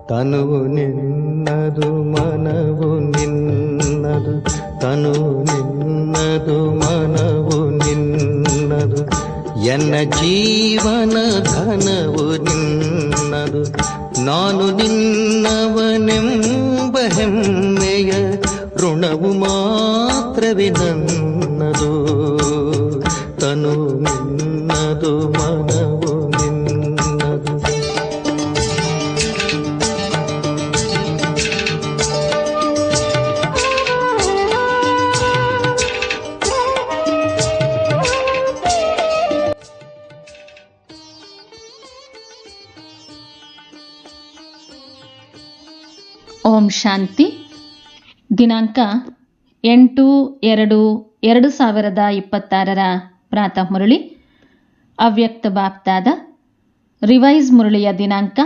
ತನುವು ನಿನ್ನದು ಮನವು ನಿನ್ನದು, ತನುವು ನಿನ್ನದು ಮನವು ನಿನ್ನದು, ಎನ್ನ ಜೀವನ ಘನವು ನಿನ್ನದು. ನಾನು ನಿನ್ನವನೆಂಬ ಹೆಮ್ಮೆಯ ಋಣವು ಮಾತ್ರವೇ ನನ್ನದು. ತನು ನಿನ್ನದು ಮನವು ನಿನ್ನದು. ಓಂ ಶಾಂತಿ. ದಿನಾಂಕ 8/2/2026 ಪ್ರಾತಃ ಮುರಳಿ. ಅವ್ಯಕ್ತ ಬಾಪ್ದಾದ ರಿವೈಸ್ ಮುರಳಿಯ ದಿನಾಂಕ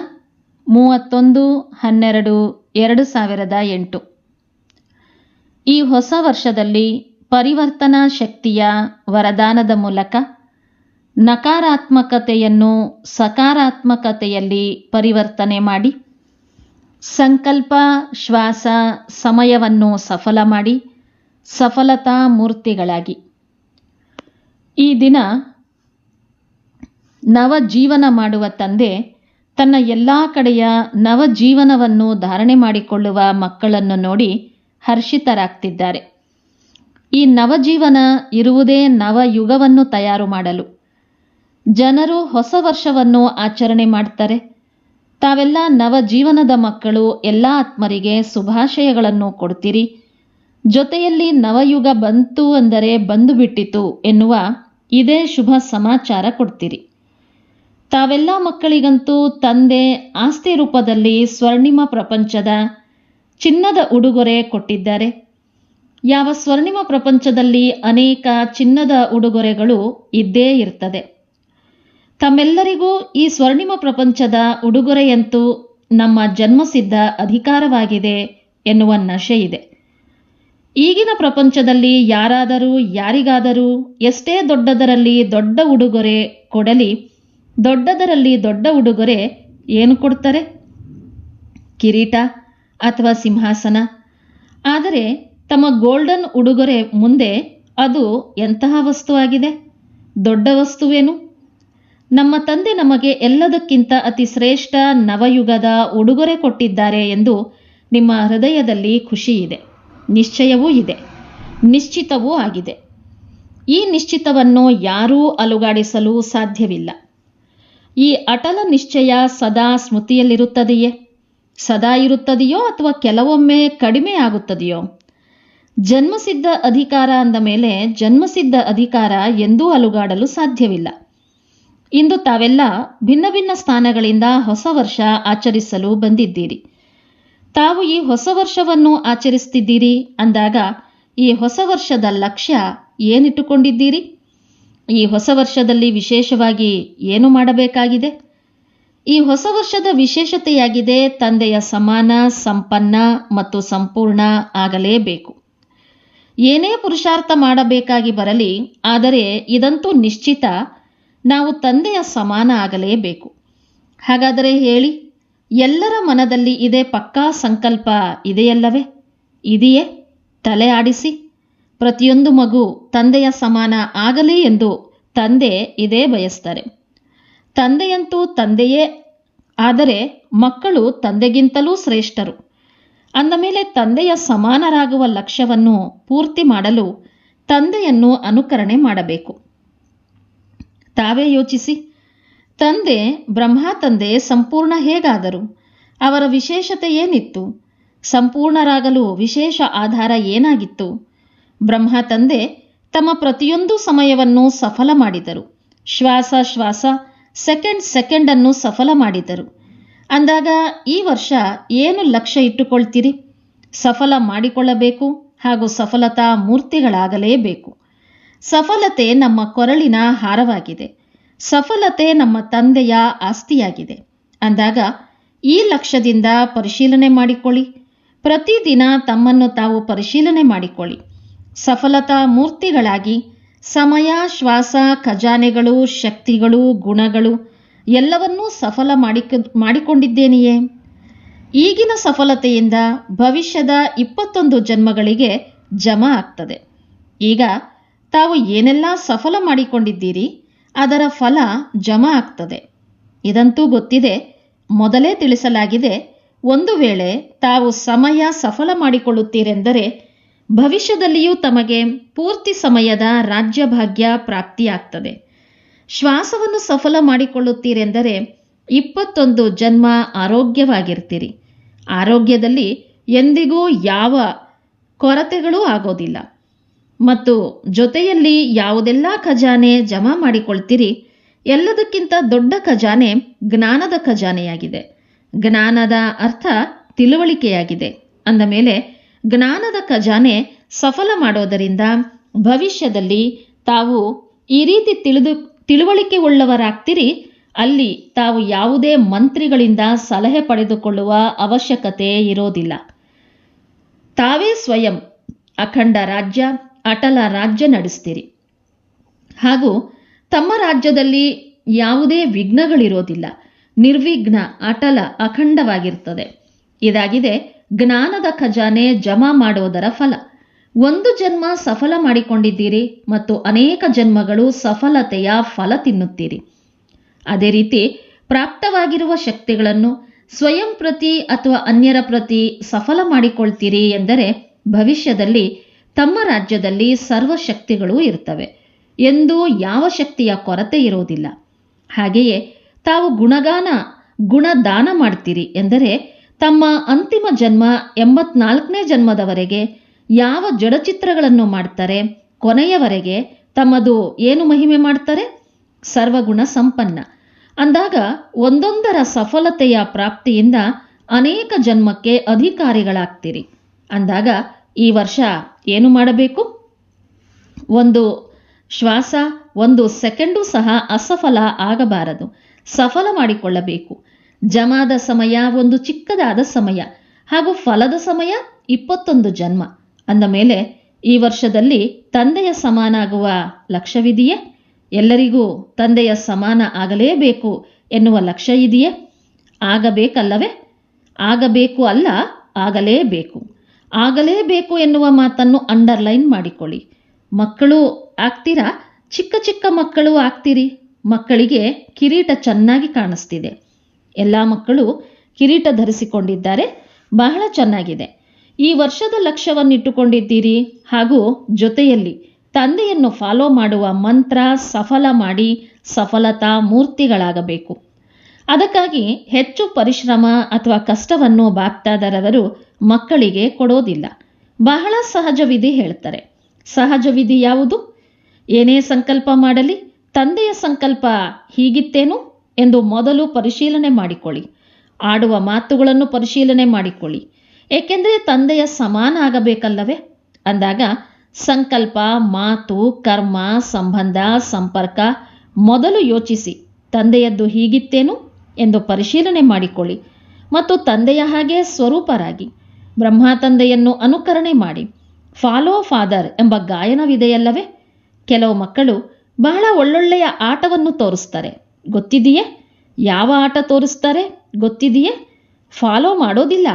31/12/2008. ಈ ಹೊಸ ವರ್ಷದಲ್ಲಿ ಪರಿವರ್ತನಾ ಶಕ್ತಿಯ ವರದಾನದ ಮೂಲಕ ನಕಾರಾತ್ಮಕತೆಯನ್ನು ಸಕಾರಾತ್ಮಕತೆಯಲ್ಲಿ ಪರಿವರ್ತನೆ ಮಾಡಿ, ಸಂಕಲ್ಪ ಶ್ವಾಸ ಸಮಯವನ್ನು ಸಫಲ ಮಾಡಿ ಸಫಲತಾ ಮೂರ್ತಿಗಳಾಗಿ ಈ ದಿನ ನವಜೀವನ ಮಾಡುವ ತಂದೆ ತನ್ನ ಎಲ್ಲ ಕಡೆಯ ನವಜೀವನವನ್ನು ಧಾರಣೆ ಮಾಡಿಕೊಳ್ಳುವ ಮಕ್ಕಳನ್ನು ನೋಡಿ ಹರ್ಷಿತರಾಗ್ತಿದ್ದಾರೆ. ಈ ನವಜೀವನ ಇರುವುದೇ ನವಯುಗವನ್ನು ತಯಾರು ಮಾಡಲು. ಜನರು ಹೊಸ ವರ್ಷವನ್ನು ಆಚರಣೆ ಮಾಡ್ತಾರೆ. ತಾವೆಲ್ಲ ನವಜೀವನದ ಮಕ್ಕಳು ಎಲ್ಲ ಆತ್ಮರಿಗೆ ಶುಭಾಶಯಗಳನ್ನು ಕೊಡ್ತೀರಿ. ಜೊತೆಯಲ್ಲಿ ನವಯುಗ ಬಂತು ಅಂದರೆ ಬಂದು ಬಿಟ್ಟಿತು ಎನ್ನುವ ಇದೇ ಶುಭ ಸಮಾಚಾರ ಕೊಡ್ತೀರಿ. ತಾವೆಲ್ಲ ಮಕ್ಕಳಿಗಂತೂ ತಂದೆ ಆಸ್ತಿ ರೂಪದಲ್ಲಿ ಸ್ವರ್ಣಿಮ ಪ್ರಪಂಚದ ಚಿನ್ನದ ಉಡುಗೊರೆ ಕೊಟ್ಟಿದ್ದಾರೆ. ಯಾವ ಸ್ವರ್ಣಿಮ ಪ್ರಪಂಚದಲ್ಲಿ ಅನೇಕ ಚಿನ್ನದ ಉಡುಗೊರೆಗಳು ಇದ್ದೇ ಇರ್ತದೆ. ತಮ್ಮೆಲ್ಲರಿಗೂ ಈ ಸ್ವರ್ಣಿಮ ಪ್ರಪಂಚದ ಉಡುಗೊರೆಯಂತೂ ನಮ್ಮ ಜನ್ಮಸಿದ್ಧ ಅಧಿಕಾರವಾಗಿದೆ ಎನ್ನುವ ನಶೆ ಇದೆ. ಈಗಿನ ಪ್ರಪಂಚದಲ್ಲಿ ಯಾರಾದರೂ ಯಾರಿಗಾದರೂ ಎಷ್ಟೇ ದೊಡ್ಡದರಲ್ಲಿ ದೊಡ್ಡ ಉಡುಗೊರೆ ಕೊಡಲಿ, ದೊಡ್ಡದರಲ್ಲಿ ದೊಡ್ಡ ಉಡುಗೊರೆ ಏನು ಕೊಡ್ತಾರೆ? ಕಿರೀಟ ಅಥವಾ ಸಿಂಹಾಸನ. ಆದರೆ ತಮ್ಮ ಗೋಲ್ಡನ್ ಉಡುಗೊರೆ ಮುಂದೆ ಅದು ಎಂತಹ ವಸ್ತು ಆಗಿದೆ? ದೊಡ್ಡ ವಸ್ತುವೇನು? ನಮ್ಮ ತಂದೆ ನಮಗೆ ಎಲ್ಲದಕ್ಕಿಂತ ಅತಿ ಶ್ರೇಷ್ಠ ನವಯುಗದ ಉಡುಗೊರೆ ಕೊಟ್ಟಿದ್ದಾರೆ ಎಂದು ನಿಮ್ಮ ಹೃದಯದಲ್ಲಿ ಖುಷಿ ಇದೆ, ನಿಶ್ಚಯವೂ ಇದೆ, ನಿಶ್ಚಿತವೂ ಆಗಿದೆ. ಈ ನಿಶ್ಚಿತವನ್ನು ಯಾರೂ ಅಲುಗಾಡಿಸಲು ಸಾಧ್ಯವಿಲ್ಲ. ಈ ಅಟಲ ನಿಶ್ಚಯ ಸದಾ ಸ್ಮೃತಿಯಲ್ಲಿರುತ್ತದೆಯೇ? ಸದಾ ಇರುತ್ತದೆಯೋ ಅಥವಾ ಕೆಲವೊಮ್ಮೆ ಕಡಿಮೆ ಆಗುತ್ತದೆಯೋ? ಜನ್ಮಸಿದ್ಧ ಅಧಿಕಾರ ಅಂದ ಮೇಲೆ ಜನ್ಮಸಿದ್ಧ ಅಧಿಕಾರ ಎಂದೂ ಅಲುಗಾಡಲು ಸಾಧ್ಯವಿಲ್ಲ. ಇಂದು ತಾವೆಲ್ಲ ಭಿನ್ನ ಭಿನ್ನ ಸ್ಥಾನಗಳಿಂದ ಹೊಸ ವರ್ಷ ಆಚರಿಸಲು ಬಂದಿದ್ದೀರಿ. ತಾವು ಈ ಹೊಸ ವರ್ಷವನ್ನು ಆಚರಿಸ್ತಿದ್ದೀರಿ ಅಂದಾಗ ಈ ಹೊಸ ವರ್ಷದ ಲಕ್ಷ್ಯ ಏನಿಟ್ಟುಕೊಂಡಿದ್ದೀರಿ? ಈ ಹೊಸ ವರ್ಷದಲ್ಲಿ ವಿಶೇಷವಾಗಿ ಏನು ಮಾಡಬೇಕಾಗಿದೆ? ಈ ಹೊಸ ವರ್ಷದ ವಿಶೇಷತೆಯಾಗಿದೆ ತಂದೆಯ ಸಮಾನ, ಸಂಪನ್ನ ಮತ್ತು ಸಂಪೂರ್ಣ ಆಗಲೇಬೇಕು. ಏನೇ ಪುರುಷಾರ್ಥ ಮಾಡಬೇಕಾಗಿ ಬರಲಿ, ಆದರೆ ಇದಂತೂ ನಿಶ್ಚಿತ, ನಾವು ತಂದೆಯ ಸಮಾನ ಆಗಲೇಬೇಕು. ಹಾಗಾದರೆ ಹೇಳಿ, ಎಲ್ಲರ ಮನದಲ್ಲಿ ಇದೇ ಪಕ್ಕಾ ಸಂಕಲ್ಪ ಇದೆಯಲ್ಲವೇ? ಇದೆಯೇ? ತಲೆ ಆಡಿಸಿ. ಪ್ರತಿಯೊಂದು ಮಗು ತಂದೆಯ ಸಮಾನ ಆಗಲಿ ಎಂದು ತಂದೆ ಇದೇ ಬಯಸ್ತಾರೆ. ತಂದೆಯಂತೂ ತಂದೆಯೇ, ಆದರೆ ಮಕ್ಕಳು ತಂದೆಗಿಂತಲೂ ಶ್ರೇಷ್ಠರು. ಅಂದ ಮೇಲೆ ತಂದೆಯ ಸಮಾನರಾಗುವ ಲಕ್ಷ್ಯವನ್ನು ಪೂರ್ತಿ ಮಾಡಲು ತಂದೆಯನ್ನು ಅನುಕರಣೆ ಮಾಡಬೇಕು. ತಾವೇ ಯೋಚಿಸಿ. ತಂದೆ ಬ್ರಹ್ಮ ತಂದೆ ಸಂಪೂರ್ಣ ಹೇಗಾದರು? ಅವರ ವಿಶೇಷತೆ ಏನಿತ್ತು? ಸಂಪೂರ್ಣರಾಗಲು ವಿಶೇಷ ಆಧಾರ ಏನಾಗಿತ್ತು? ಬ್ರಹ್ಮ ತಂದೆ ತಮ್ಮ ಪ್ರತಿಯೊಂದು ಸಮಯವನ್ನು ಸಫಲ ಮಾಡಿದರು. ಶ್ವಾಸ ಶ್ವಾಸ, ಸೆಕೆಂಡ್ ಸೆಕೆಂಡನ್ನು ಸಫಲ ಮಾಡಿದರು. ಅಂದಾಗ ಈ ವರ್ಷ ಏನು ಲಕ್ಷ್ಯ ಇಟ್ಟುಕೊಳ್ತೀರಿ? ಸಫಲ ಮಾಡಿಕೊಳ್ಳಬೇಕು ಹಾಗೂ ಸಫಲತಾ ಮೂರ್ತಿಗಳಾಗಲೇಬೇಕು. ಸಫಲತೆ ನಮ್ಮ ಕೊರಳಿನ ಹಾರವಾಗಿದೆ. ಸಫಲತೆ ನಮ್ಮ ತಂದೆಯ ಆಸ್ತಿಯಾಗಿದೆ. ಅಂದಾಗ ಈ ಲಕ್ಷ್ಯದಿಂದ ಪರಿಶೀಲನೆ ಮಾಡಿಕೊಳ್ಳಿ. ಪ್ರತಿದಿನ ತಮ್ಮನ್ನು ತಾವು ಪರಿಶೀಲನೆ ಮಾಡಿಕೊಳ್ಳಿ. ಸಫಲತಾ ಮೂರ್ತಿಗಳಾಗಿ ಸಮಯ, ಶ್ವಾಸ, ಖಜಾನೆಗಳು, ಶಕ್ತಿಗಳು, ಗುಣಗಳು ಎಲ್ಲವನ್ನೂ ಸಫಲ ಮಾಡಿಕೊಂಡಿದ್ದೇನೆಯೇ? ಈಗಿನ ಸಫಲತೆಯಿಂದ ಭವಿಷ್ಯದ 21 ಜನ್ಮಗಳಿಗೆ ಜಮಾ ಆಗ್ತದೆ. ಈಗ ತಾವು ಏನೆಲ್ಲ ಸಫಲ ಮಾಡಿಕೊಂಡಿದ್ದೀರಿ ಅದರ ಫಲ ಜಮಾ ಆಗ್ತದೆ. ಇದಂತೂ ಗೊತ್ತಿದೆ, ಮೊದಲೇ ತಿಳಿಸಲಾಗಿದೆ. ಒಂದು ವೇಳೆ ತಾವು ಸಮಯ ಸಫಲ ಮಾಡಿಕೊಳ್ಳುತ್ತೀರೆಂದರೆ ಭವಿಷ್ಯದಲ್ಲಿಯೂ ತಮಗೆ ಪೂರ್ತಿ ಸಮಯದ ರಾಜ್ಯಭಾಗ್ಯ ಪ್ರಾಪ್ತಿಯಾಗ್ತದೆ. ಶ್ವಾಸವನ್ನು ಸಫಲ ಮಾಡಿಕೊಳ್ಳುತ್ತೀರೆಂದರೆ 21 ಜನ್ಮ ಆರೋಗ್ಯವಾಗಿರ್ತೀರಿ. ಆರೋಗ್ಯದಲ್ಲಿ ಎಂದಿಗೂ ಯಾವ ಕೊರತೆಗಳೂ ಆಗೋದಿಲ್ಲ. ಮತ್ತು ಜೊತೆಯಲ್ಲಿ ಯಾವುದೆಲ್ಲ ಖಜಾನೆ ಜಮಾ ಮಾಡಿಕೊಳ್ತೀರಿ, ಎಲ್ಲದಕ್ಕಿಂತ ದೊಡ್ಡ ಖಜಾನೆ ಜ್ಞಾನದ ಖಜಾನೆಯಾಗಿದೆ. ಜ್ಞಾನದ ಅರ್ಥ ತಿಳುವಳಿಕೆಯಾಗಿದೆ. ಅಂದ ಮೇಲೆ ಜ್ಞಾನದ ಖಜಾನೆ ಸಫಲ ಮಾಡೋದರಿಂದ ಭವಿಷ್ಯದಲ್ಲಿ ತಾವು ಈ ರೀತಿ ತಿಳುವಳಿಕೆ ಉಳ್ಳವರಾಗ್ತೀರಿ. ಅಲ್ಲಿ ತಾವು ಯಾವುದೇ ಮಂತ್ರಿಗಳಿಂದ ಸಲಹೆ ಪಡೆದುಕೊಳ್ಳುವ ಅವಶ್ಯಕತೆ ಇರೋದಿಲ್ಲ. ತಾವೇ ಸ್ವಯಂ ಅಖಂಡ ರಾಜ್ಯ, ಅಟಲ ರಾಜ್ಯ ನಡೆಸ್ತೀರಿ. ಹಾಗೂ ತಮ್ಮ ರಾಜ್ಯದಲ್ಲಿ ಯಾವುದೇ ವಿಘ್ನಗಳಿರೋದಿಲ್ಲ. ನಿರ್ವಿಘ್ನ, ಅಟಲ, ಅಖಂಡವಾಗಿರ್ತದೆ. ಇದಾಗಿದೆ ಜ್ಞಾನದ ಖಜಾನೆ ಜಮಾ ಮಾಡೋದರ ಫಲ. ಒಂದು ಜನ್ಮ ಸಫಲ ಮಾಡಿಕೊಂಡಿದ್ದೀರಿ ಮತ್ತು ಅನೇಕ ಜನ್ಮಗಳು ಸಫಲತೆಯ ಫಲ ತಿನ್ನುತ್ತೀರಿ. ಅದೇ ರೀತಿ ಪ್ರಾಪ್ತವಾಗಿರುವ ಶಕ್ತಿಗಳನ್ನು ಸ್ವಯಂ ಪ್ರತಿ ಅಥವಾ ಅನ್ಯರ ಪ್ರತಿ ಸಫಲ ಮಾಡಿಕೊಳ್ತೀರಿ ಎಂದರೆ ಭವಿಷ್ಯದಲ್ಲಿ ತಮ್ಮ ರಾಜ್ಯದಲ್ಲಿ ಸರ್ವ ಶಕ್ತಿಗಳೂ ಇರ್ತವೆ. ಎಂದೂ ಯಾವ ಶಕ್ತಿಯ ಕೊರತೆ ಇರೋದಿಲ್ಲ. ಹಾಗೆಯೇ ತಾವು ಗುಣದಾನ ಮಾಡ್ತೀರಿ ಎಂದರೆ ತಮ್ಮ ಅಂತಿಮ ಜನ್ಮ 84ನೇ ಜನ್ಮದವರೆಗೆ ಯಾವ ಜಡಚಿತ್ರಗಳನ್ನು ಮಾಡ್ತಾರೆ, ಕೊನೆಯವರೆಗೆ ತಮ್ಮದು ಏನು ಮಹಿಮೆ ಮಾಡ್ತಾರೆ? ಸರ್ವಗುಣ ಸಂಪನ್ನ. ಅಂದಾಗ ಒಂದೊಂದರ ಸಫಲತೆಯ ಪ್ರಾಪ್ತಿಯಿಂದ ಅನೇಕ ಜನ್ಮಕ್ಕೆ ಅಧಿಕಾರಿಗಳಾಗ್ತೀರಿ. ಅಂದಾಗ ಈ ವರ್ಷ ಏನು ಮಾಡಬೇಕು? ಒಂದು ಶ್ವಾಸ, ಒಂದು ಸೆಕೆಂಡು ಸಹ ಅಸಫಲ ಆಗಬಾರದು. ಸಫಲ ಮಾಡಿಕೊಳ್ಳಬೇಕು. ಜಮಾದ ಸಮಯ ಒಂದು ಚಿಕ್ಕದಾದ ಸಮಯ ಹಾಗೂ ಫಲದ ಸಮಯ 21 ಜನ್ಮ. ಅಂದ ಮೇಲೆ ಈ ವರ್ಷದಲ್ಲಿ ತಂದೆಯ ಸಮಾನ ಆಗುವ ಲಕ್ಷ್ಯವಿದೆಯೇ? ಎಲ್ಲರಿಗೂ ತಂದೆಯ ಸಮಾನ ಆಗಲೇಬೇಕು ಎನ್ನುವ ಲಕ್ಷ್ಯ ಇದೆಯೇ? ಆಗಬೇಕಲ್ಲವೇ? ಆಗಬೇಕು ಅಲ್ಲ, ಆಗಲೇಬೇಕು. ಆಗಲೇಬೇಕು ಎನ್ನುವ ಮಾತನ್ನು ಅಂಡರ್ಲೈನ್ ಮಾಡಿಕೊಳ್ಳಿ. ಮಕ್ಕಳು ಆಗ್ತೀರಾ? ಚಿಕ್ಕ ಚಿಕ್ಕ ಮಕ್ಕಳು ಆಗ್ತೀರಿ. ಮಕ್ಕಳಿಗೆ ಕಿರೀಟ ಚೆನ್ನಾಗಿ ಕಾಣಿಸ್ತಿದೆ. ಎಲ್ಲ ಮಕ್ಕಳು ಕಿರೀಟ ಧರಿಸಿಕೊಂಡಿದ್ದಾರೆ. ಬಹಳ ಚೆನ್ನಾಗಿದೆ. ಈ ವರ್ಷದ ಲಕ್ಷ್ಯವನ್ನಿಟ್ಟುಕೊಂಡಿದ್ದೀರಿ ಹಾಗೂ ಜೊತೆಯಲ್ಲಿ ತಂದೆಯನ್ನು ಫಾಲೋ ಮಾಡುವ ಮಂತ್ರ ಸಫಲ ಮಾಡಿ ಸಫಲತಾ ಮೂರ್ತಿಗಳಾಗಬೇಕು. ಅದಕ್ಕಾಗಿ ಹೆಚ್ಚು ಪರಿಶ್ರಮ ಅಥವಾ ಕಷ್ಟವನ್ನು ಬಾಪ್ತಾದರವರು ಮಕ್ಕಳಿಗೆ ಕೊಡೋದಿಲ್ಲ. ಬಹಳ ಸಹಜ ವಿಧಿ ಹೇಳ್ತಾರೆ. ಸಹಜ ವಿಧಿ ಯಾವುದು? ಏನೇ ಸಂಕಲ್ಪ ಮಾಡಲಿ ತಂದೆಯ ಸಂಕಲ್ಪ ಹೀಗಿತ್ತೇನು ಎಂದು ಮೊದಲು ಪರಿಶೀಲನೆ ಮಾಡಿಕೊಳ್ಳಿ. ಆಡುವ ಮಾತುಗಳನ್ನು ಪರಿಶೀಲನೆ ಮಾಡಿಕೊಳ್ಳಿ. ಏಕೆಂದರೆ ತಂದೆಯ ಸಮಾನ ಆಗಬೇಕಲ್ಲವೇ? ಅಂದಾಗ ಸಂಕಲ್ಪ, ಮಾತು, ಕರ್ಮ, ಸಂಬಂಧ, ಸಂಪರ್ಕ ಮೊದಲು ಯೋಚಿಸಿ ತಂದೆಯದ್ದು ಹೀಗಿತ್ತೇನು ಎಂದು ಪರಿಶೀಲನೆ ಮಾಡಿಕೊಳ್ಳಿ. ಮತ್ತು ತಂದೆಯ ಹಾಗೆ ಸ್ವರೂಪರಾಗಿ ಬ್ರಹ್ಮ ತಂದೆಯನ್ನು ಅನುಕರಣೆ ಮಾಡಿ. ಫಾಲೋ ಫಾದರ್ ಎಂಬ ಗಾಯನವಿದೆಯಲ್ಲವೇ? ಕೆಲವು ಮಕ್ಕಳು ಬಹಳ ಒಳ್ಳೊಳ್ಳೆಯ ಆಟವನ್ನು ತೋರಿಸ್ತಾರೆ. ಗೊತ್ತಿದೆಯೇ? ಯಾವ ಆಟ ತೋರಿಸ್ತಾರೆ ಗೊತ್ತಿದೆಯೇ? ಫಾಲೋ ಮಾಡೋದಿಲ್ಲ.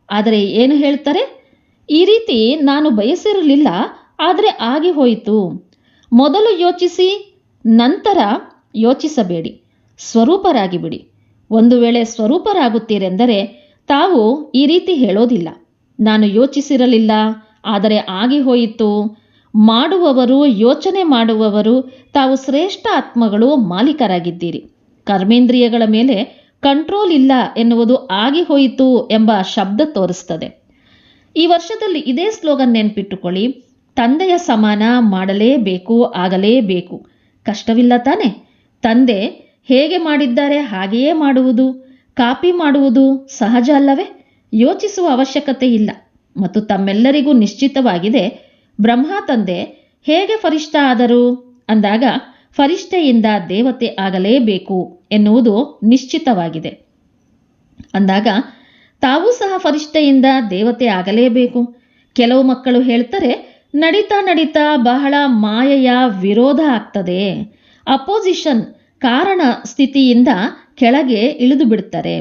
ಆದರೆ ಏನು ಹೇಳ್ತಾರೆ? ಈ ರೀತಿ ನಾನು ಬಯಸಿರಲಿಲ್ಲ, ಆದರೆ ಆಗಿ ಹೋಯಿತು. ಮೊದಲು ಯೋಚಿಸಿ, ನಂತರ ಯೋಚಿಸಬೇಡಿ. ಸ್ವರೂಪರಾಗಿ ಬಿಡಿ. ಒಂದು ವೇಳೆ ಸ್ವರೂಪರಾಗುತ್ತೀರೆಂದರೆ ತಾವು ಈ ರೀತಿ ಹೇಳೋದಿಲ್ಲ, ನಾನು ಯೋಚಿಸಿರಲಿಲ್ಲ ಆದರೆ ಆಗಿ ಹೋಯಿತು. ಮಾಡುವವರು, ಯೋಚನೆ ಮಾಡುವವರು ತಾವು ಶ್ರೇಷ್ಠ ಆತ್ಮಗಳು, ಮಾಲೀಕರಾಗಿದ್ದೀರಿ. ಕರ್ಮೇಂದ್ರಿಯಗಳ ಮೇಲೆ ಕಂಟ್ರೋಲ್ ಇಲ್ಲ ಎನ್ನುವುದು ಆಗಿ ಹೋಯಿತು ಎಂಬ ಶಬ್ದ ತೋರಿಸ್ತದೆ. ಈ ವರ್ಷದಲ್ಲಿ ಇದೇ ಸ್ಲೋಗನ್ ನೆನ್ಪಿಟ್ಟುಕೊಳ್ಳಿ. ತಂದೆಯ ಸಮಾನ ಮಾಡಲೇಬೇಕು, ಆಗಲೇಬೇಕು. ಕಷ್ಟವಿಲ್ಲ ತಾನೆ? ತಂದೆ ಹೇಗೆ ಮಾಡಿದ್ದಾರೆ ಹಾಗೆಯೇ ಮಾಡುವುದು, ಕಾಪಿ ಮಾಡುವುದು ಸಹಜ ಅಲ್ಲವೇ? ಯೋಚಿಸುವ ಅವಶ್ಯಕತೆ ಇಲ್ಲ. ಮತ್ತು ತಮ್ಮೆಲ್ಲರಿಗೂ ನಿಶ್ಚಿತವಾಗಿದೆ, ಬ್ರಹ್ಮ ತಂದೆ ಹೇಗೆ ಫರಿಷ್ಠ ಆದರು ಅಂದಾಗ ಫರಿಷ್ಠೆಯಿಂದ ದೇವತೆ ಆಗಲೇಬೇಕು ಎನ್ನುವುದು ನಿಶ್ಚಿತವಾಗಿದೆ. ಅಂದಾಗ ತಾವೂ ಸಹ ಫರಿಷ್ಠೆಯಿಂದ ದೇವತೆ ಆಗಲೇಬೇಕು. ಕೆಲವು ಮಕ್ಕಳು ಹೇಳ್ತಾರೆ, ನಡೀತಾ ನಡೀತಾ ಬಹಳ ಮಾಯೆಯ ವಿರೋಧ ಆಗ್ತದೆ, ಅಪೋಸಿಷನ್ ಕಾರಣ ಸ್ಥಿತಿಯಿಂದ ಕೆಳಗೆ ಇಳಿದು ಬಿಡ್ತಾರೆ.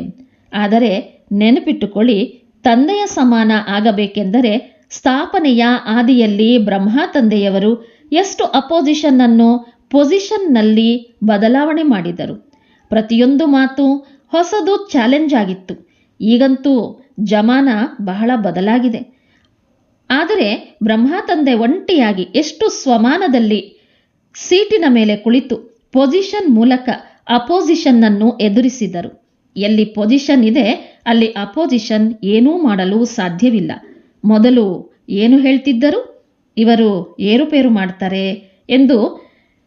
ಆದರೆ ನೆನಪಿಟ್ಟುಕೊಳ್ಳಿ, ತಂದೆಯ ಸಮಾನ ಆಗಬೇಕೆಂದರೆ ಸ್ಥಾಪನೆಯ ಆದಿಯಲ್ಲಿ ಬ್ರಹ್ಮ ತಂದೆಯವರು ಎಷ್ಟು ಅಪೋಸಿಷನ್ ಅನ್ನು ಪೊಸಿಷನ್ನಲ್ಲಿ ಬದಲಾವಣೆ ಮಾಡಿದರು. ಪ್ರತಿಯೊಂದು ಮಾತು ಹೊಸದು ಚಾಲೆಂಜ್ ಆಗಿತ್ತು. ಈಗಂತೂ ಜಮಾನ ಬಹಳ ಬದಲಾಗಿದೆ. ಆದರೆ ಬ್ರಹ್ಮ ತಂದೆ ಒಂಟಿಯಾಗಿ ಎಷ್ಟು ಸ್ವಮಾನದಲ್ಲಿ ಸೀಟಿನ ಮೇಲೆ ಕುಳಿತು ಪೊಸಿಷನ್ ಮೂಲಕ ಅಪೋಸಿಷನ್ ಅನ್ನು ಎದುರಿಸಿದರು. ಎಲ್ಲಿ ಪೊಸಿಷನ್ ಇದೆ ಅಲ್ಲಿ ಅಪೋಸಿಷನ್ ಏನೂ ಮಾಡಲು ಸಾಧ್ಯವಿಲ್ಲ. ಮೊದಲು ಏನು ಹೇಳ್ತಿದ್ದರು? ಇವರು ಏರುಪೇರು ಮಾಡ್ತಾರೆ ಎಂದು,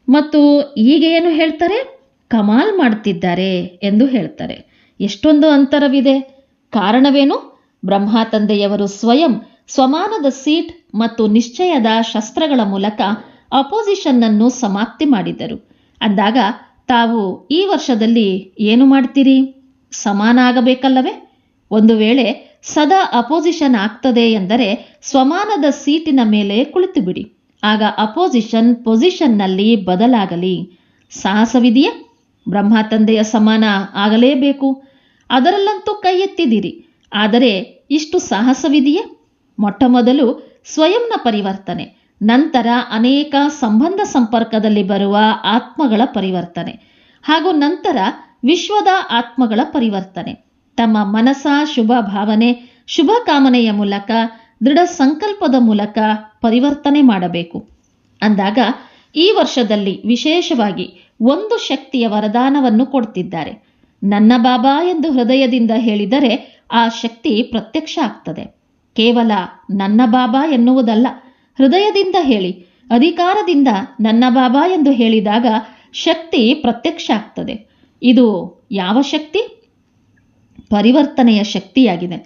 ಮತ್ತು ಈಗ ಏನು ಹೇಳ್ತಾರೆ? ಕಮಾಲ್ ಮಾಡ್ತಿದ್ದಾರೆ ಎಂದು ಹೇಳ್ತಾರೆ. ಎಷ್ಟೊಂದು ಅಂತರವಿದೆ. ಕಾರಣವೇನು? ಬ್ರಹ್ಮ ತಂದೆಯವರು ಸ್ವಯಂ ಸ್ವಮಾನದ ಸೀಟ್ ಮತ್ತು ನಿಶ್ಚಯದ ಶಸ್ತ್ರಗಳ ಮೂಲಕ ಅಪೋಸಿಷನ್ ಅನ್ನು ಸಮಾಪ್ತಿ ಮಾಡಿದರು. ಅಂದಾಗ ತಾವು ಈ ವರ್ಷದಲ್ಲಿ ಏನು ಮಾಡ್ತೀರಿ? ಸಮಾನ ಆಗಬೇಕಲ್ಲವೇ? ಒಂದು ವೇಳೆ ಸದಾ ಅಪೋಸಿಷನ್ ಆಗ್ತದೆ ಎಂದರೆ ಸ್ವಮಾನದ ಸೀಟಿನ ಮೇಲೆ ಕುಳಿತು ಬಿಡಿ. ಆಗ ಅಪೋಸಿಷನ್ ಪೊಸಿಷನ್ನಲ್ಲಿ ಬದಲಾಗಲಿ. ಸಾಹಸವಿದೆಯೇ? ಬ್ರಹ್ಮ ತಂದೆಯ ಸಮಾನ ಆಗಲೇಬೇಕು. ಅದರಲ್ಲಂತೂ ಕೈ ಎತ್ತಿದಿರಿ. ಆದರೆ ಇಷ್ಟು ಸಾಹಸವಿದೆಯೇ? ಮೊಟ್ಟ ಮೊದಲು ಸ್ವಯಂನ ಪರಿವರ್ತನೆ, ನಂತರ ಅನೇಕ ಸಂಬಂಧ ಸಂಪರ್ಕದಲ್ಲಿ ಬರುವ ಆತ್ಮಗಳ ಪರಿವರ್ತನೆ, ಹಾಗೂ ನಂತರ ವಿಶ್ವದ ಆತ್ಮಗಳ ಪರಿವರ್ತನೆ. ತಮ್ಮ ಮನಸ ಶುಭ ಭಾವನೆ, ಶುಭ ಕಾಮನೆಯ ಮೂಲಕ, ದೃಢ ಸಂಕಲ್ಪದ ಮೂಲಕ ಪರಿವರ್ತನೆ ಮಾಡಬೇಕು. ಅಂದಾಗ ಈ ವರ್ಷದಲ್ಲಿ ವಿಶೇಷವಾಗಿ ಒಂದು ಶಕ್ತಿಯ ವರದಾನವನ್ನು ಕೊಡ್ತಿದ್ದಾರೆ. ನನ್ನ ಬಾಬಾ ಎಂದು ಹೃದಯದಿಂದ ಹೇಳಿದರೆ ಆ ಶಕ್ತಿ ಪ್ರತ್ಯಕ್ಷ ಆಗ್ತದೆ. ಕೇವಲ ನನ್ನ ಬಾಬಾ ಎನ್ನುವುದಲ್ಲ, ಹೃದಯದಿಂದ ಹೇಳಿ, ಅಧಿಕಾರದಿಂದ ನನ್ನ ಬಾಬಾ ಎಂದು ಹೇಳಿದಾಗ ಶಕ್ತಿ ಪ್ರತ್ಯಕ್ಷ ಆಗ್ತದೆ. ಇದು ಯಾವ ಶಕ್ತಿ? ಪರಿವರ್ತನೆಯ ಶಕ್ತಿಯಾಗಿದೆ.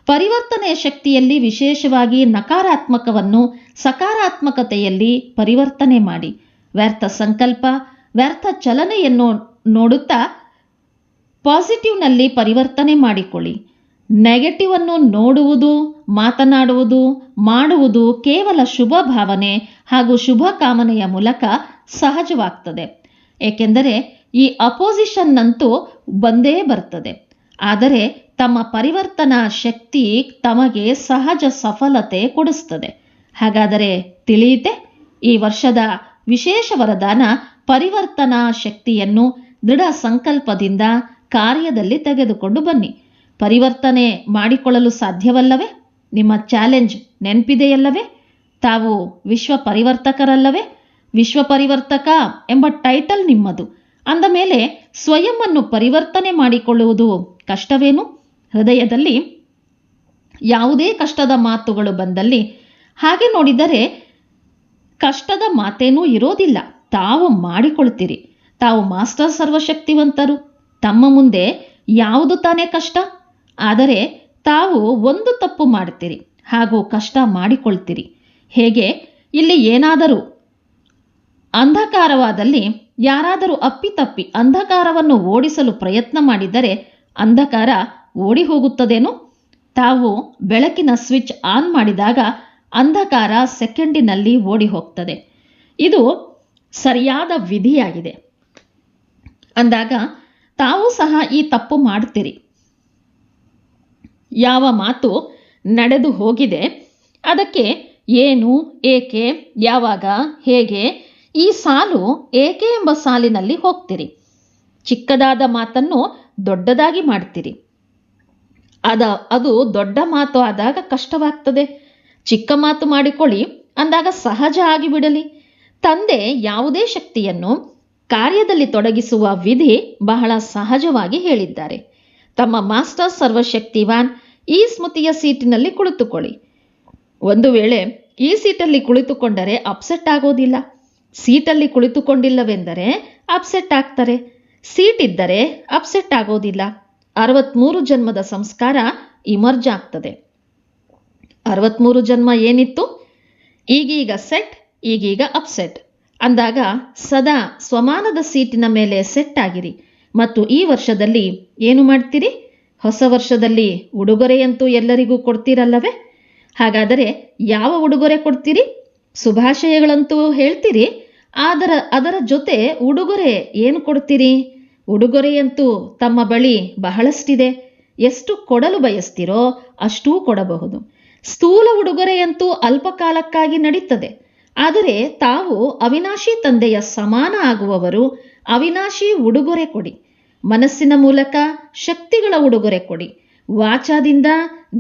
ಪರಿವರ್ತನೆಯ ಶಕ್ತಿಯಲ್ಲಿ ವಿಶೇಷವಾಗಿ ನಕಾರಾತ್ಮಕವನ್ನು ಸಕಾರಾತ್ಮಕತೆಯಲ್ಲಿ ಪರಿವರ್ತನೆ ಮಾಡಿ, ವ್ಯರ್ಥ ಸಂಕಲ್ಪ, ವ್ಯರ್ಥ ಚಲನೆಯನ್ನು ನೋಡುತ್ತಾ ಪಾಸಿಟಿವ್ನಲ್ಲಿ ಪರಿವರ್ತನೆ ಮಾಡಿಕೊಳ್ಳಿ. ನೆಗೆಟಿವ್ ಅನ್ನು ನೋಡುವುದು, ಮಾತನಾಡುವುದು, ಮಾಡುವುದು ಕೇವಲ ಶುಭ ಭಾವನೆ ಹಾಗೂ ಶುಭ ಕಾಮನೆಯ ಮೂಲಕ ಸಹಜವಾಗ್ತದೆ. ಏಕೆಂದರೆ ಈ ಅಪೋಸಿಷನ್ ಅಂತೂ ಬಂದೇ ಬರ್ತದೆ. ಆದರೆ ತಮ್ಮ ಪರಿವರ್ತನಾ ಶಕ್ತಿ ತಮಗೆ ಸಹಜ ಸಫಲತೆ ಕೊಡಿಸ್ತದೆ. ಹಾಗಾದರೆ ತಿಳಿಯಿತೆ? ಈ ವರ್ಷದ ವಿಶೇಷ ವರದಾನ ಪರಿವರ್ತನಾ ಶಕ್ತಿಯನ್ನು ದೃಢ ಸಂಕಲ್ಪದಿಂದ ಕಾರ್ಯದಲ್ಲಿ ತೆಗೆದುಕೊಂಡು ಬನ್ನಿ. ಪರಿವರ್ತನೆ ಮಾಡಿಕೊಳ್ಳಲು ಸಾಧ್ಯವಲ್ಲವೇ? ನಿಮ್ಮ ಚಾಲೆಂಜ್ ನೆನಪಿದೆಯಲ್ಲವೇ? ತಾವು ವಿಶ್ವ ಪರಿವರ್ತಕರಲ್ಲವೇ? ವಿಶ್ವ ಪರಿವರ್ತಕ ಎಂಬ ಟೈಟಲ್ ನಿಮ್ಮದು. ಅಂದ ಮೇಲೆ ಸ್ವಯಂವನ್ನು ಪರಿವರ್ತನೆ ಮಾಡಿಕೊಳ್ಳುವುದು ಕಷ್ಟವೇನು? ಹೃದಯದಲ್ಲಿ ಯಾವುದೇ ಕಷ್ಟದ ಮಾತುಗಳು ಬಂದಲ್ಲಿ ಹಾಗೆ ನೋಡಿದರೆ ಕಷ್ಟದ ಮಾತೇನೂ ಇರೋದಿಲ್ಲ. ತಾವು ಮಾಡಿಕೊಳ್ತೀರಿ. ತಾವು ಮಾಸ್ಟರ್ ಸರ್ವಶಕ್ತಿವಂತರು. ತಮ್ಮ ಮುಂದೆ ಯಾವುದು ತಾನೇ ಕಷ್ಟ? ಆದರೆ ತಾವು ಒಂದು ತಪ್ಪು ಮಾಡ್ತೀರಿ ಹಾಗೂ ಕಷ್ಟ ಮಾಡಿಕೊಳ್ತೀರಿ. ಹೇಗೆ? ಇಲ್ಲಿ ಏನಾದರೂ ಅಂಧಕಾರವಾದಲ್ಲಿ ಯಾರಾದರೂ ಅಪ್ಪಿತಪ್ಪಿ ಅಂಧಕಾರವನ್ನು ಓಡಿಸಲು ಪ್ರಯತ್ನ ಮಾಡಿದರೆ ಅಂಧಕಾರ ಓಡಿ ಹೋಗುತ್ತದೇನೋ? ತಾವು ಬೆಳಕಿನ ಸ್ವಿಚ್ ಆನ್ ಮಾಡಿದಾಗ ಅಂಧಕಾರ ಸೆಕೆಂಡಿನಲ್ಲಿ ಓಡಿ ಹೋಗ್ತದೆ. ಇದು ಸರಿಯಾದ ವಿಧಿಯಾಗಿದೆ. ಅಂದಾಗ ತಾವು ಸಹ ಈ ತಪ್ಪು ಮಾಡ್ತೀರಿ. ಯಾವ ಮಾತು ನಡೆದು ಹೋಗಿದೆ ಅದಕ್ಕೆ ಏನು, ಏಕೆ, ಯಾವಾಗ, ಹೇಗೆ, ಈ ಸಾಲು ಏಕೆ ಎಂಬ ಸಾಲಿನಲ್ಲಿ ಹೋಗ್ತೀರಿ. ಚಿಕ್ಕದಾದ ಮಾತನ್ನು ದೊಡ್ಡದಾಗಿ ಮಾಡ್ತೀರಿ. ಅದು ದೊಡ್ಡ ಮಾತು ಆದಾಗ ಕಷ್ಟವಾಗ್ತದೆ. ಚಿಕ್ಕ ಮಾತು ಮಾಡಿಕೊಳ್ಳಿ ಅಂದಾಗ ಸಹಜ ಆಗಿಬಿಡಲಿ. ತಂದೆ ಯಾವುದೇ ಶಕ್ತಿಯನ್ನು ಕಾರ್ಯದಲ್ಲಿ ತೊಡಗಿಸುವ ವಿಧಿ ಬಹಳ ಸಹಜವಾಗಿ ಹೇಳಿದ್ದಾರೆ. ತಮ್ಮ ಮಾಸ್ಟರ್ ಸರ್ವಶಕ್ತಿವಾನ್ ಈ ಸ್ಮೃತಿಯ ಸೀಟಿನಲ್ಲಿ ಕುಳಿತುಕೊಳ್ಳಿ. ಒಂದು ವೇಳೆ ಈ ಸೀಟಲ್ಲಿ ಕುಳಿತುಕೊಂಡರೆ ಅಪ್ಸೆಟ್ ಆಗೋದಿಲ್ಲ. ಸೀಟಲ್ಲಿ ಕುಳಿತುಕೊಂಡಿಲ್ಲವೆಂದರೆ ಅಪ್ಸೆಟ್ ಆಗ್ತಾರೆ. ಸೀಟ್ ಇದ್ದರೆ ಅಪ್ಸೆಟ್ ಆಗೋದಿಲ್ಲ. 63 ಜನ್ಮದ ಸಂಸ್ಕಾರ ಇಮರ್ಜ್ ಆಗ್ತದೆ. 63 ಜನ್ಮ ಏನಿತ್ತು? ಈಗೀಗ ಸೆಟ್, ಈಗೀಗ ಅಪ್ಸೆಟ್ ಅಂದಾಗ ಸದಾ ಸ್ವಮಾನದ ಸೀಟಿನ ಮೇಲೆ ಸೆಟ್ ಆಗಿರಿ. ಮತ್ತು ಈ ವರ್ಷದಲ್ಲಿ ಏನು ಮಾಡ್ತೀರಿ? ಹೊಸ ವರ್ಷದಲ್ಲಿ ಉಡುಗೊರೆಯಂತೂ ಎಲ್ಲರಿಗೂ ಕೊಡ್ತೀರಲ್ಲವೇ? ಹಾಗಾದರೆ ಯಾವ ಉಡುಗೊರೆ ಕೊಡ್ತೀರಿ? ಶುಭಾಶಯಗಳಂತೂ ಹೇಳ್ತೀರಿ. ಅದರ ಜೊತೆ ಉಡುಗೊರೆ ಏನು ಕೊಡ್ತೀರಿ? ಉಡುಗೊರೆಯಂತೂ ತಮ್ಮ ಬಳಿ ಬಹಳಷ್ಟಿದೆ. ಎಷ್ಟು ಕೊಡಲು ಬಯಸ್ತಿರೋ ಅಷ್ಟೂ ಕೊಡಬಹುದು. ಸ್ಥೂಲ ಉಡುಗೊರೆಯಂತೂ ಅಲ್ಪಕಾಲಕ್ಕಾಗಿ ನಡೀತದೆ. ಆದರೆ ತಾವು ಅವಿನಾಶಿ ತಂದೆಯ ಸಮಾನ ಆಗುವವರು. ಅವಿನಾಶಿ ಉಡುಗೊರೆ ಕೊಡಿ. ಮನಸ್ಸಿನ ಮೂಲಕ ಶಕ್ತಿಗಳ ಉಡುಗೊರೆ ಕೊಡಿ. ವಾಚಾದಿಂದ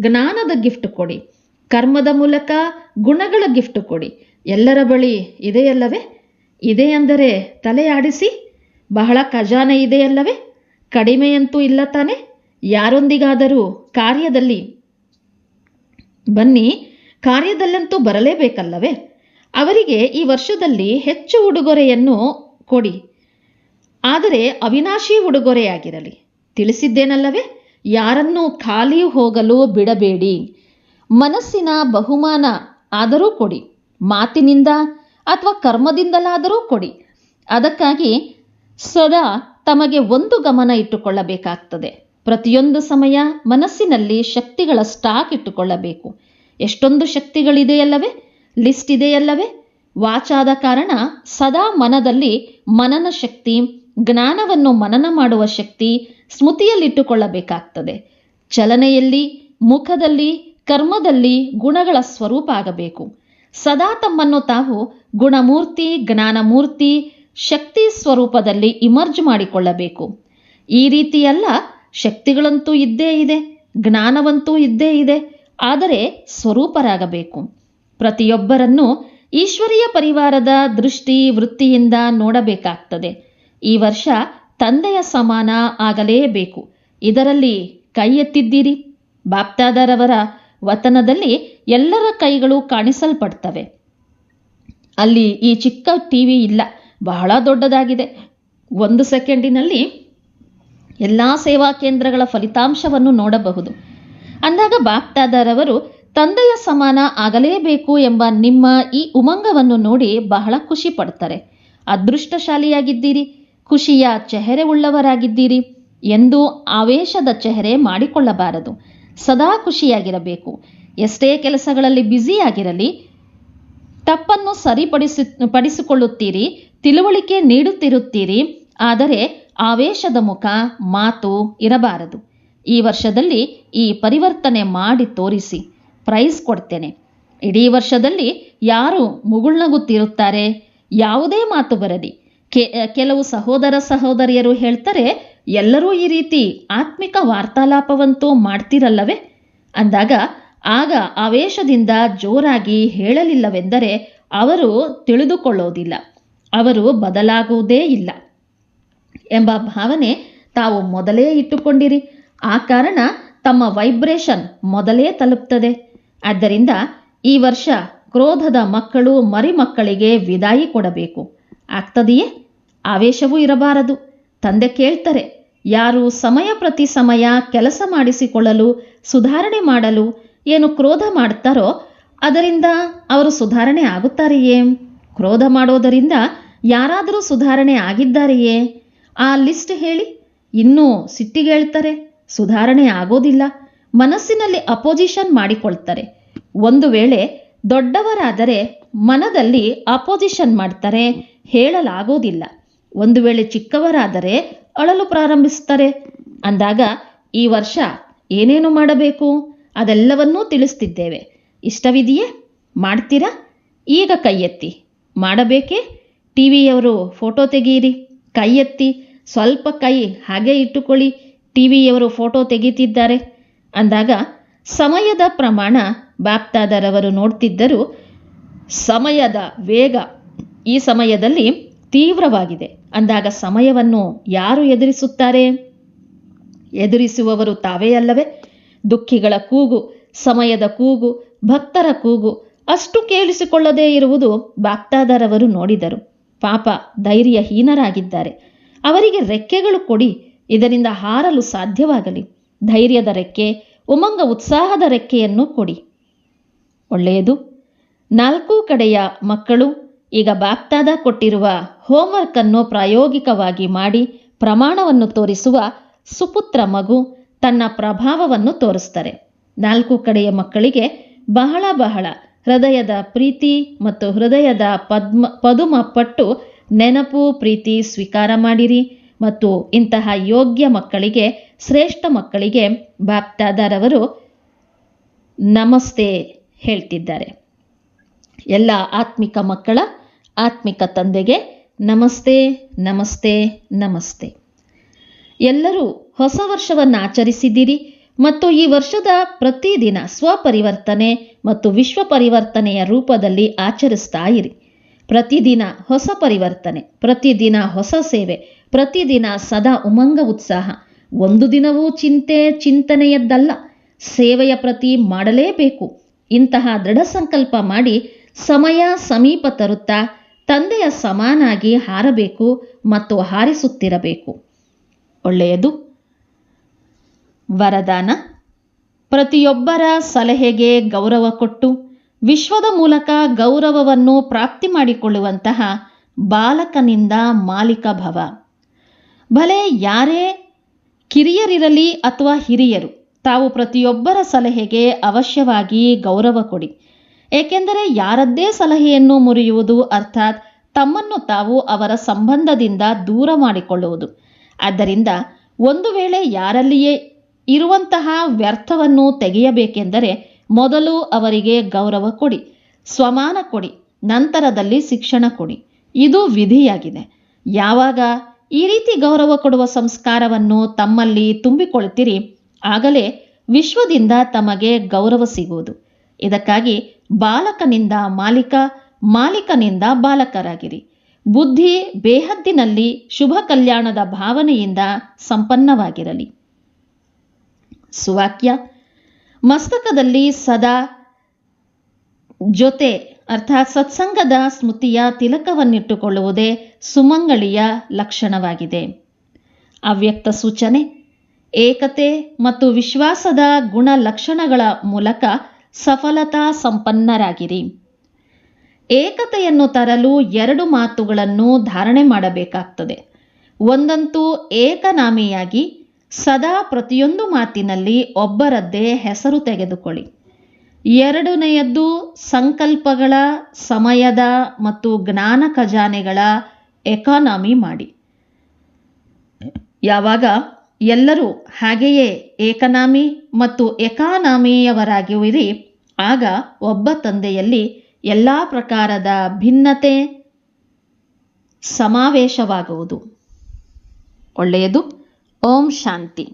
ಜ್ಞಾನದ ಗಿಫ್ಟ್ ಕೊಡಿ. ಕರ್ಮದ ಮೂಲಕ ಗುಣಗಳ ಗಿಫ್ಟ್ ಕೊಡಿ. ಎಲ್ಲರ ಬಳಿ ಇದೆಯಲ್ಲವೇ? ಇದೆ ಅಂದರೆ ತಲೆಯಾಡಿಸಿ. ಬಹಳ ಖಜಾನೆ ಇದೆಯಲ್ಲವೇ? ಕಡಿಮೆಯಂತೂ ಇಲ್ಲ ತಾನೆ? ಯಾರೊಂದಿಗಾದರೂ ಕಾರ್ಯದಲ್ಲಿ ಬನ್ನಿ, ಕಾರ್ಯದಲ್ಲಂತೂ ಬರಲೇಬೇಕಲ್ಲವೇ? ಅವರಿಗೆ ಈ ವರ್ಷದಲ್ಲಿ ಹೆಚ್ಚು ಉಡುಗೊರೆಯನ್ನು ಕೊಡಿ. ಆದರೆ ಅವಿನಾಶಿ ಉಡುಗೊರೆಯಾಗಿರಲಿ. ತಿಳಿಸಿದ್ದೇನಲ್ಲವೇ? ಯಾರನ್ನೂ ಖಾಲಿ ಹೋಗಲು ಬಿಡಬೇಡಿ. ಮನಸ್ಸಿನ ಬಹುಮಾನ ಆದರೂ ಕೊಡಿ. ಮಾತಿನಿಂದ ಅಥವಾ ಕರ್ಮದಿಂದಲಾದರೂ ಕೊಡಿ. ಅದಕ್ಕಾಗಿ ಸದಾ ತಮಗೆ ಒಂದು ಗಮನ ಇಟ್ಟುಕೊಳ್ಳಬೇಕಾಗ್ತದೆ. ಪ್ರತಿಯೊಂದು ಸಮಯ ಮನಸ್ಸಿನಲ್ಲಿ ಶಕ್ತಿಗಳ ಸ್ಟಾಕ್ ಇಟ್ಟುಕೊಳ್ಳಬೇಕು. ಎಷ್ಟೊಂದು ಶಕ್ತಿಗಳಿದೆಯಲ್ಲವೇ? ಲಿಸ್ಟ್ ಇದೆಯಲ್ಲವೇ? ವಾಚಾದ ಕಾರಣ ಸದಾ ಮನದಲ್ಲಿ ಮನನ ಶಕ್ತಿ, ಜ್ಞಾನವನ್ನು ಮನನ ಮಾಡುವ ಶಕ್ತಿ ಸ್ಮೃತಿಯಲ್ಲಿಟ್ಟುಕೊಳ್ಳಬೇಕಾಗ್ತದೆ. ಚಲನೆಯಲ್ಲಿ, ಮುಖದಲ್ಲಿ, ಕರ್ಮದಲ್ಲಿ ಗುಣಗಳ ಸ್ವರೂಪ ಆಗಬೇಕು. ಸದಾ ತಮ್ಮನ್ನು ತಾವು ಗುಣಮೂರ್ತಿ, ಜ್ಞಾನಮೂರ್ತಿ, ಶಕ್ತಿ ಸ್ವರೂಪದಲ್ಲಿ ಇಮರ್ಜ್ ಮಾಡಿಕೊಳ್ಳಬೇಕು. ಈ ರೀತಿಯಲ್ಲ, ಶಕ್ತಿಗಳಂತೂ ಇದ್ದೇ ಇದೆ, ಜ್ಞಾನವಂತೂ ಇದ್ದೇ ಇದೆ. ಆದರೆ ಸ್ವರೂಪರಾಗಬೇಕು. ಪ್ರತಿಯೊಬ್ಬರನ್ನು ಈಶ್ವರೀಯ ಪರಿವಾರದ ದೃಷ್ಟಿ ವೃತ್ತಿಯಿಂದ ನೋಡಬೇಕಾಗ್ತದೆ. ಈ ವರ್ಷ ತಂದೆಯ ಸಮಾನ ಆಗಲೇಬೇಕು. ಇದರಲ್ಲಿ ಕೈ ಎತ್ತಿದ್ದೀರಿ. ಬಾಪ್ದಾದರವರ ವತನದಲ್ಲಿ ಎಲ್ಲರ ಕೈಗಳು ಕಾಣಿಸಲ್ಪಡ್ತವೆ. ಅಲ್ಲಿ ಈ ಚಿಕ್ಕ ಟಿವಿ ಇಲ್ಲ, ಬಹಳ ದೊಡ್ಡದಾಗಿದೆ. 1 ಸೆಕೆಂಡಿನಲ್ಲಿ ಎಲ್ಲ ಸೇವಾ ಕೇಂದ್ರಗಳ ಫಲಿತಾಂಶವನ್ನು ನೋಡಬಹುದು. ಅಂದಾಗ ಬಾಪ್ದಾದರವರು ತಂದೆಯ ಸಮಾನ ಆಗಲೇಬೇಕು ಎಂಬ ನಿಮ್ಮ ಈ ಉಮಂಗವನ್ನು ನೋಡಿ ಬಹಳ ಖುಷಿ ಪಡ್ತಾರೆ. ಅದೃಷ್ಟಶಾಲಿಯಾಗಿದ್ದೀರಿ, ಖುಷಿಯ ಚೆಹರೆ ಉಳ್ಳವರಾಗಿದ್ದೀರಿ ಎಂದು ಆವೇಶದ ಚೆಹರೆ ಮಾಡಿಕೊಳ್ಳಬಾರದು. ಸದಾ ಖುಷಿಯಾಗಿರಬೇಕು. ಎಷ್ಟೇ ಕೆಲಸಗಳಲ್ಲಿ ಬ್ಯುಸಿಯಾಗಿರಲಿ, ತಪ್ಪನ್ನು ಸರಿಪಡಿಸಿಕೊಳ್ಳುತ್ತೀರಿ, ತಿಳುವಳಿಕೆ ನೀಡುತ್ತಿರುತ್ತೀರಿ. ಆದರೆ ಆವೇಶದ ಮುಖ, ಮಾತು ಇರಬಾರದು. ಈ ವರ್ಷದಲ್ಲಿ ಈ ಪರಿವರ್ತನೆ ಮಾಡಿ ತೋರಿಸಿ. ಪ್ರೈಸ್ ಕೊಡ್ತೇನೆ. ಇಡೀ ವರ್ಷದಲ್ಲಿ ಯಾರು ಮುಗುಳ್ನಗುತ್ತಿರುತ್ತಾರೆ? ಯಾವುದೇ ಮಾತು ಬರಲಿ. ಕೆಲವು ಸಹೋದರ ಸಹೋದರಿಯರು ಹೇಳ್ತಾರೆ, ಎಲ್ಲರೂ ಈ ರೀತಿ ಆತ್ಮಿಕ ವಾರ್ತಾಲಾಪವಂತೂ ಮಾಡ್ತಿರಲ್ಲವೇ? ಅಂದಾಗ ಆಗ ಆವೇಶದಿಂದ ಜೋರಾಗಿ ಹೇಳಲಿಲ್ಲವೆಂದರೆ ಅವರು ತಿಳಿದುಕೊಳ್ಳೋದಿಲ್ಲ, ಅವರು ಬದಲಾಗುವುದೇ ಇಲ್ಲ ಎಂಬ ಭಾವನೆ ತಾವು ಮೊದಲೇ ಇಟ್ಟುಕೊಂಡಿರಿ. ಆ ಕಾರಣ ತಮ್ಮ ವೈಬ್ರೇಷನ್ ಮೊದಲೇ ತಲುಪ್ತದೆ. ಆದ್ದರಿಂದ ಈ ವರ್ಷ ಕ್ರೋಧದ ಮಕ್ಕಳು ಮರಿಮಕ್ಕಳಿಗೆ ವಿದಾಯಿ ಕೊಡಬೇಕು. ಆಗ್ತದೆಯೇ? ಆವೇಶವೂ ಇರಬಾರದು. ತಂದೆ ಕೇಳ್ತಾರೆ, ಯಾರು ಸಮಯ ಪ್ರತಿ ಸಮಯ ಕೆಲಸ ಮಾಡಿಸಿಕೊಳ್ಳಲು, ಸುಧಾರಣೆ ಮಾಡಲು ಏನು ಕ್ರೋಧ ಮಾಡ್ತಾರೋ ಅದರಿಂದ ಅವರು ಸುಧಾರಣೆ ಆಗುತ್ತಾರೆಯೇ? ಕ್ರೋಧ ಮಾಡೋದರಿಂದ ಯಾರಾದರೂ ಸುಧಾರಣೆ ಆಗಿದ್ದಾರೆಯೇ? ಆ ಲಿಸ್ಟ್ ಹೇಳಿ. ಇನ್ನೂ ಸಿಟ್ಟಿಗೇಳ್ತಾರೆ, ಸುಧಾರಣೆ ಆಗೋದಿಲ್ಲ. ಮನಸ್ಸಿನಲ್ಲಿ ಅಪೋಸಿಷನ್ ಮಾಡಿಕೊಳ್ತಾರೆ. ಒಂದು ವೇಳೆ ದೊಡ್ಡವರಾದರೆ ಮನದಲ್ಲಿ ಅಪೋಸಿಷನ್ ಮಾಡ್ತಾರೆ, ಹೇಳಲಾಗೋದಿಲ್ಲ. ಒಂದು ವೇಳೆ ಚಿಕ್ಕವರಾದರೆ ಅಳಲು ಪ್ರಾರಂಭಿಸ್ತಾರೆ. ಅಂದಾಗ ಈ ವರ್ಷ ಏನೇನು ಮಾಡಬೇಕು ಅದೆಲ್ಲವನ್ನೂ ತಿಳಿಸ್ತಿದ್ದೇವೆ. ಇಷ್ಟವಿದೆಯೇ? ಮಾಡ್ತೀರಾ? ಈಗ ಕೈ ಎತ್ತಿ. ಮಾಡಬೇಕೇ? ಟಿವಿಯವರು ಫೋಟೋ ತೆಗೀರಿ. ಕೈ ಎತ್ತಿ. ಸ್ವಲ್ಪ ಕೈ ಹಾಗೆ ಇಟ್ಟುಕೊಳ್ಳಿ. ಟಿವಿಯವರು ಫೋಟೋ ತೆಗೀತಿದ್ದಾರೆ ಅಂದಾಗ ಸಮಯದ ಪ್ರಮಾಣ ಬಾಪ್ದಾದರವರು ನೋಡ್ತಿದ್ದರು. ಸಮಯದ ವೇಗ ಈ ಸಮಯದಲ್ಲಿ ತೀವ್ರವಾಗಿದೆ. ಅಂದಾಗ ಸಮಯವನ್ನು ಯಾರು ಎದುರಿಸುತ್ತಾರೆ? ಎದುರಿಸುವವರು ತಾವೇ ಅಲ್ಲವೇ? ದುಃಖಿಗಳ ಕೂಗು, ಸಮಯದ ಕೂಗು, ಭಕ್ತರ ಕೂಗು ಅಷ್ಟು ಕೇಳಿಸಿಕೊಳ್ಳದೇ ಇರುವುದು ಬಾಪ್ದಾದರವರು ನೋಡಿದರು. ಪಾಪ ಧೈರ್ಯಹೀನರಾಗಿದ್ದಾರೆ. ಅವರಿಗೆ ರೆಕ್ಕೆಗಳು ಕೊಡಿ. ಇದರಿಂದ ಹಾರಲು ಸಾಧ್ಯವಾಗಲಿ. ಧೈರ್ಯದ ರೆಕ್ಕೆ, ಉಮಂಗ ಉತ್ಸಾಹದ ರೆಕ್ಕೆಯನ್ನು ಕೊಡಿ. ಒಳ್ಳೆಯದು. 4 ಕಡೆಯ ಮಕ್ಕಳು ಈಗ ಬಾಪ್ದಾದ ಕೊಟ್ಟಿರುವ ಹೋಮ್ವರ್ಕ್ ಅನ್ನು ಪ್ರಾಯೋಗಿಕವಾಗಿ ಮಾಡಿ ಪ್ರಮಾಣವನ್ನು ತೋರಿಸುವ ಸುಪುತ್ರ ಮಗು ತನ್ನ ಪ್ರಭಾವವನ್ನು ತೋರಿಸ್ತಾರೆ. 4 ಕಡೆಯ ಮಕ್ಕಳಿಗೆ ಬಹಳ ಬಹಳ ಹೃದಯದ ಪ್ರೀತಿ ಮತ್ತು ಹೃದಯದ ಪದುಮ ಪಟ್ಟು ನೆನಪು, ಪ್ರೀತಿ ಸ್ವೀಕಾರ ಮಾಡಿರಿ ಮತ್ತು ಇಂತಹ ಯೋಗ್ಯ ಮಕ್ಕಳಿಗೆ, ಶ್ರೇಷ್ಠ ಮಕ್ಕಳಿಗೆ ಬಾಪ್ದಾದರವರು ನಮಸ್ತೆ ಹೇಳ್ತಿದ್ದಾರೆ. ಎಲ್ಲ ಆತ್ಮಿಕ ಮಕ್ಕಳ ಆತ್ಮಿಕ ತಂದೆಗೆ ನಮಸ್ತೆ, ನಮಸ್ತೆ, ನಮಸ್ತೆ. ಎಲ್ಲರೂ ಹೊಸ ವರ್ಷವನ್ನು ಆಚರಿಸಿದ್ದೀರಿ ಮತ್ತು ಈ ವರ್ಷದ ಪ್ರತಿದಿನ ಸ್ವಪರಿವರ್ತನೆ ಮತ್ತು ವಿಶ್ವ ಪರಿವರ್ತನೆಯ ರೂಪದಲ್ಲಿ ಆಚರಿಸ್ತಾ ಇರಿ. ಪ್ರತಿದಿನ ಹೊಸ ಪರಿವರ್ತನೆ, ಪ್ರತಿದಿನ ಹೊಸ ಸೇವೆ, ಪ್ರತಿದಿನ ಸದಾ ಉಮಂಗ ಉತ್ಸಾಹ. ಒಂದು ದಿನವೂ ಚಿಂತನೆಯದ್ದಲ್ಲ, ಸೇವೆಯ ಪ್ರತಿ ಮಾಡಲೇಬೇಕು. ಇಂತಹ ದೃಢ ಸಂಕಲ್ಪ ಮಾಡಿ ಸಮಯ ಸಮೀಪ ತರುತ್ತಾ ತಂದೆಯ ಸಮಾನಾಗಿ ಹಾರಬೇಕು ಮತ್ತು ಹಾರಿಸುತ್ತಿರಬೇಕು. ಒಳ್ಳೆಯದು. ವರದಾನ: ಪ್ರತಿಯೊಬ್ಬರ ಸಲಹೆಗೆ ಗೌರವ ಕೊಟ್ಟು ವಿಶ್ವದ ಮೂಲಕ ಗೌರವವನ್ನು ಪ್ರಾಪ್ತಿ ಮಾಡಿಕೊಳ್ಳುವಂತಹ ಬಾಲಕನಿಂದ ಮಾಲೀಕ ಭವ. ಭಲೆ ಯಾರೇ ಕಿರಿಯರಿರಲಿ ಅಥವಾ ಹಿರಿಯರು, ತಾವು ಪ್ರತಿಯೊಬ್ಬರ ಸಲಹೆಗೆ ಅವಶ್ಯವಾಗಿ ಗೌರವ ಕೊಡಿ. ಏಕೆಂದರೆ ಯಾರದ್ದೇ ಸಲಹೆಯನ್ನು ಮುರಿಯುವುದು ಅರ್ಥಾತ್ ತಮ್ಮನ್ನು ತಾವು ಅವರ ಸಂಬಂಧದಿಂದ ದೂರ ಮಾಡಿಕೊಳ್ಳುವುದು. ಆದ್ದರಿಂದ ಒಂದು ವೇಳೆ ಯಾರಲ್ಲಿಯೇ ಇರುವಂತಹ ವ್ಯರ್ಥವನ್ನು ತೆಗೆಯಬೇಕೆಂದರೆ ಮೊದಲು ಅವರಿಗೆ ಗೌರವ ಕೊಡಿ, ಸ್ವಮಾನ ಕೊಡಿ, ನಂತರದಲ್ಲಿ ಶಿಕ್ಷಣ ಕೊಡಿ. ಇದು ವಿಧಿಯಾಗಿದೆ. ಯಾವಾಗ ಈ ರೀತಿ ಗೌರವ ಕೊಡುವ ಸಂಸ್ಕಾರವನ್ನು ತಮ್ಮಲ್ಲಿ ತುಂಬಿಕೊಳ್ತೀರಿ, ಆಗಲೇ ವಿಶ್ವದಿಂದ ತಮಗೆ ಗೌರವ ಸಿಗುವುದು. ಇದಕ್ಕಾಗಿ ಬಾಲಕನಿಂದ ಮಾಲೀಕ, ಮಾಲೀಕನಿಂದ ಬಾಲಕರಾಗಿರಿ. ಬುದ್ಧಿ ಬೇಹದ್ದಿನಲ್ಲಿ ಶುಭ ಕಲ್ಯಾಣದ ಭಾವನೆಯಿಂದ ಸಂಪನ್ನವಾಗಿರಲಿ. ಸುವಾಕ್ಯ: ಮಸ್ತಕದಲ್ಲಿ ಸದಾ ಜೊತೆ ಅರ್ಥಾತ್ ಸತ್ಸಂಗದ ಸ್ಮೃತಿಯ ತಿಲಕವನ್ನಿಟ್ಟುಕೊಳ್ಳುವುದೇ ಸುಮಂಗಳಿಯ ಲಕ್ಷಣವಾಗಿದೆ. ಅವ್ಯಕ್ತ ಸೂಚನೆ: ಏಕತೆ ಮತ್ತು ವಿಶ್ವಾಸದ ಗುಣ ಲಕ್ಷಣಗಳ ಮೂಲಕ ಸಫಲತಾ ಸಂಪನ್ನರಾಗಿರಿ. ಏಕತೆಯನ್ನು ತರಲು 2 ಮಾತುಗಳನ್ನು ಧಾರಣೆ ಮಾಡಬೇಕಾಗ್ತದೆ. ಒಂದಂತೂ ಏಕನಾಮಿಯಾಗಿ ಸದಾ ಪ್ರತಿಯೊಂದು ಮಾತಿನಲ್ಲಿ ಒಬ್ಬರದ್ದೇ ಹೆಸರು ತೆಗೆದುಕೊಳ್ಳಿ. 2ನೆಯದ್ದು ಸಂಕಲ್ಪಗಳ, ಸಮಯದ ಮತ್ತು ಜ್ಞಾನ ಖಜಾನೆಗಳ ಎಕಾನಮಿ ಮಾಡಿ. ಯಾವಾಗ ಎಲ್ಲರೂ ಹಾಗೆಯೇ ಏಕನಾಮಿ ಮತ್ತು ಎಕಾನಮಿಯವರಾಗುವಿರಿ, ಆಗ ಒಬ್ಬ ತಂದೆಯಲ್ಲಿ ಎಲ್ಲ ಪ್ರಕಾರದ ಭಿನ್ನತೆ ಸಮಾವೇಶವಾಗುವುದು. ಒಳ್ಳೆಯದು. ಓಂ ಶಾಂತಿ.